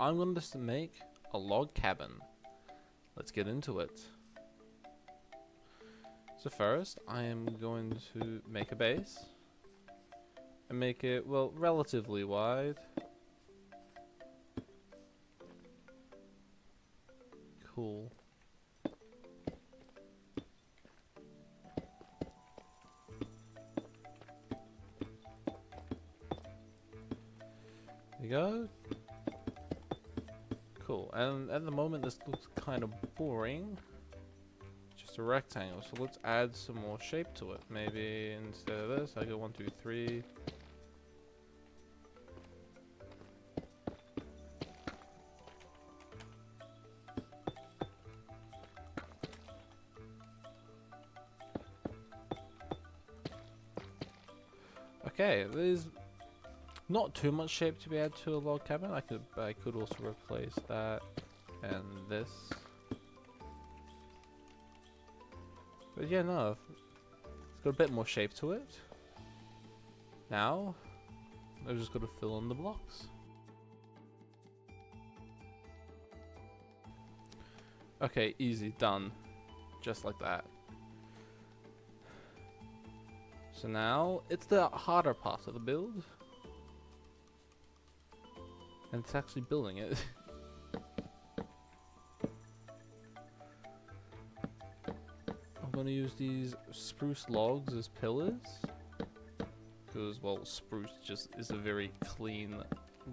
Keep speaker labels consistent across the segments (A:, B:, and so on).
A: I'm going to make a log cabin. Let's get into it. So first, I am going to make a base and make it, well, relatively wide. Cool. There you go. Cool. And at the moment, this looks kind of boring. Just a rectangle. So let's add some more shape to it. Maybe instead of this, I go 1, 2, 3. Okay, there's not too much shape to be added to a log cabin. I could also replace that and this. But yeah, no, it's got a bit more shape to it. Now, I've just got to fill in the blocks. Okay, easy, done. Just like that. So now, it's the harder part of the build. And it's actually building it. I'm going to use these spruce logs as pillars. Because, well, spruce just is a very clean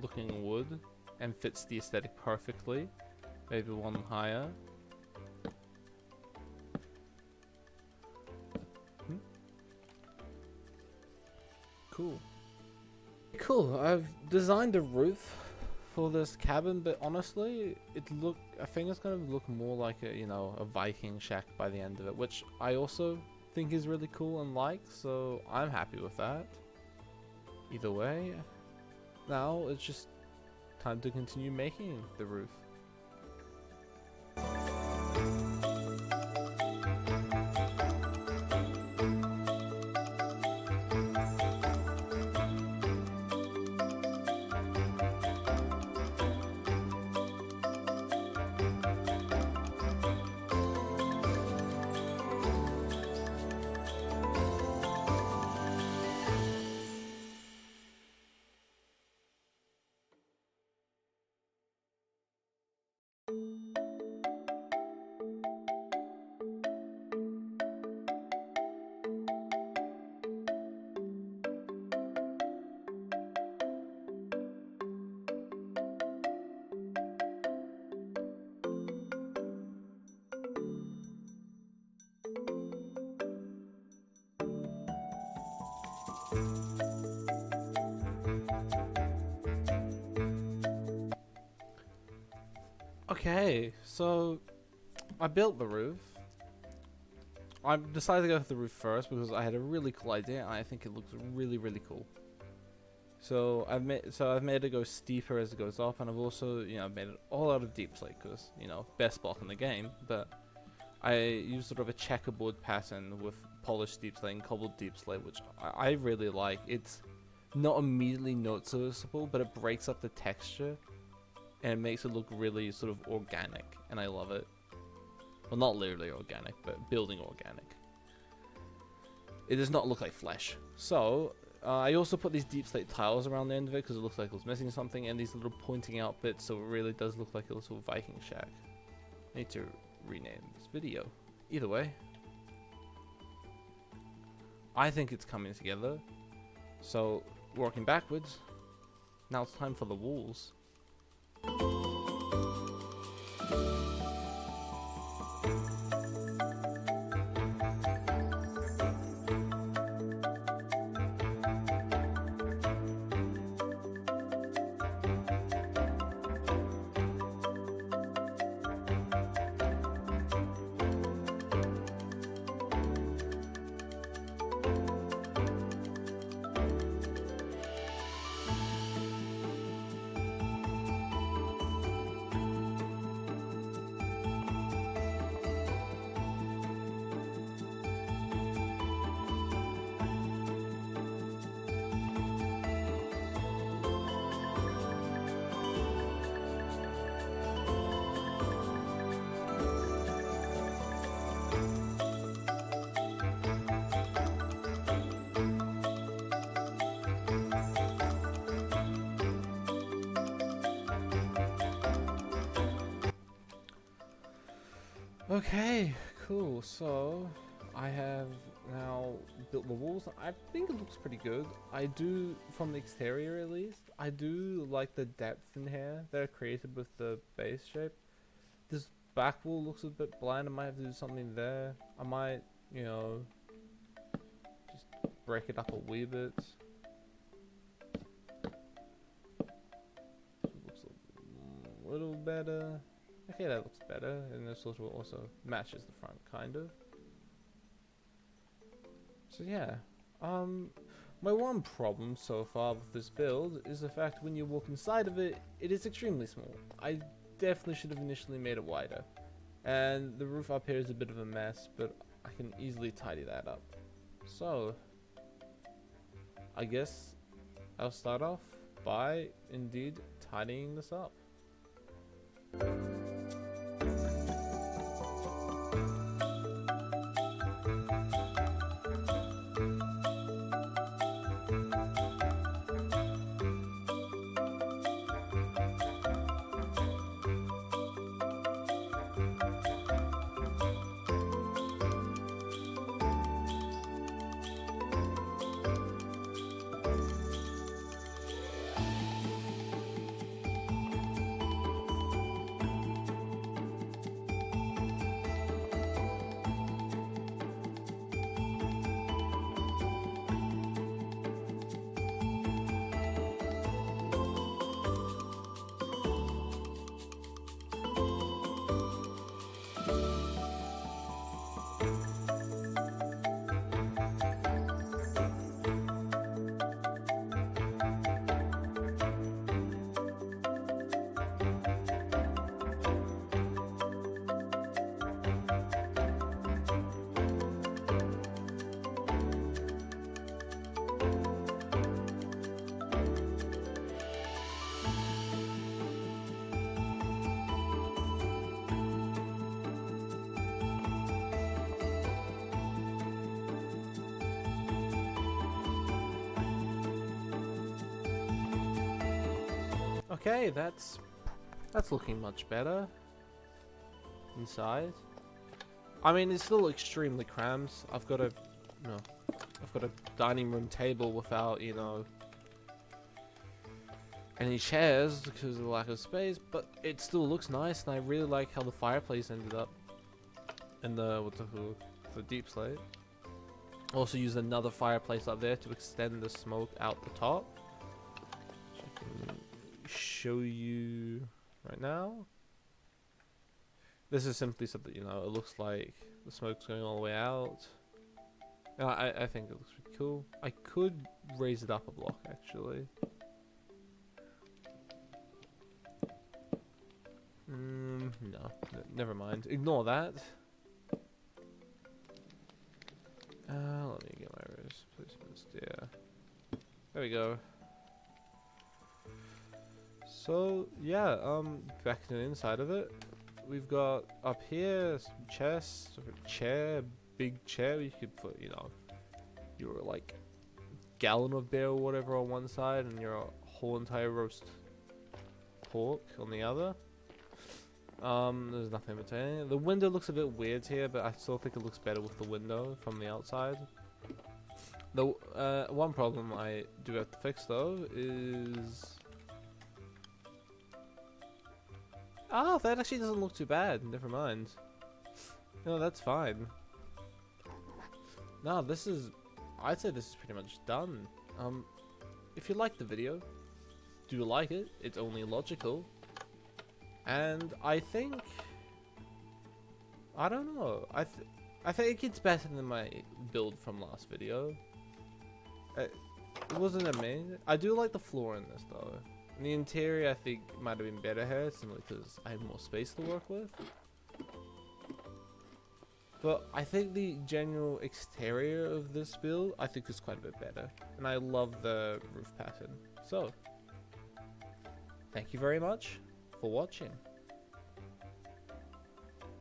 A: looking wood. And fits the aesthetic perfectly. Maybe one higher. Cool. Cool, I've designed a roof for this cabin, but honestly, I think it's gonna look more like a, a Viking shack by the end of it, which I also think is really cool and like, so I'm happy with that. Either way, now it's just time to continue making the roof. Okay, so I built the roof. I decided to go with the roof first because I had a really cool idea and I think it looks really, really cool. So I've made it go steeper as it goes up, and I've also made it all out of deep slate because best block in the game. But I used sort of a checkerboard pattern with polished deep slate and cobbled deep slate, which I really like. It's not immediately noticeable, but it breaks up the texture. And it makes it look really sort of organic, and I love it. Well, not literally organic, but building organic. It does not look like flesh. So, I also put these deep slate tiles around the end of it because it looks like it was missing something, and these little pointing out bits, so it really does look like a little Viking shack. I need to rename this video. Either way, I think it's coming together. So, working backwards, now it's time for the walls. Okay, cool. So I have now built the walls. I think it looks pretty good. I do, from the exterior at least, I do like the depth in here that are created with the base shape. This back wall looks a bit bland. I might have to do something there. I might, you know, just break it up a wee bit. Looks a little better. Okay, that looks better, and this also matches the front, kind of. So yeah, my one problem so far with this build is the fact when you walk inside of it, it is extremely small. I definitely should have initially made it wider. And the roof up here is a bit of a mess, but I can easily tidy that up. So, I guess I'll start off by indeed tidying this up. Okay, that's looking much better inside. I mean, it's still extremely cramped. I've got a dining room table without, you know, any chairs because of the lack of space, but it still looks nice, and I really like how the fireplace ended up in the the deep slate. Also used another fireplace up there to extend the smoke out the top. Show you right now. This is simply so that, you know, it looks like the smoke's going all the way out. I think it looks pretty cool. I could raise it up a block actually. No, never mind. Ignore that. Let me get my placements there. There we go. So yeah, back to the inside of it, we've got up here some chests, a chair, big chair where you could put, you know, your like gallon of beer or whatever on one side, and your whole entire roast pork on the other. There's nothing in between. The window looks a bit weird here, but I still think it looks better with the window from the outside. The one problem I do have to fix though is, oh, that actually doesn't look too bad. Never mind. No, that's fine. No, this is, I'd say this is pretty much done. If you liked the video, do like it. It's only logical. And I think, I don't know. I think it's better than my build from last video. It wasn't amazing. I do like the floor in this though. And the interior I think might have been better here, simply because I have more space to work with. But I think the general exterior of this build I think is quite a bit better. And I love the roof pattern. So, thank you very much for watching.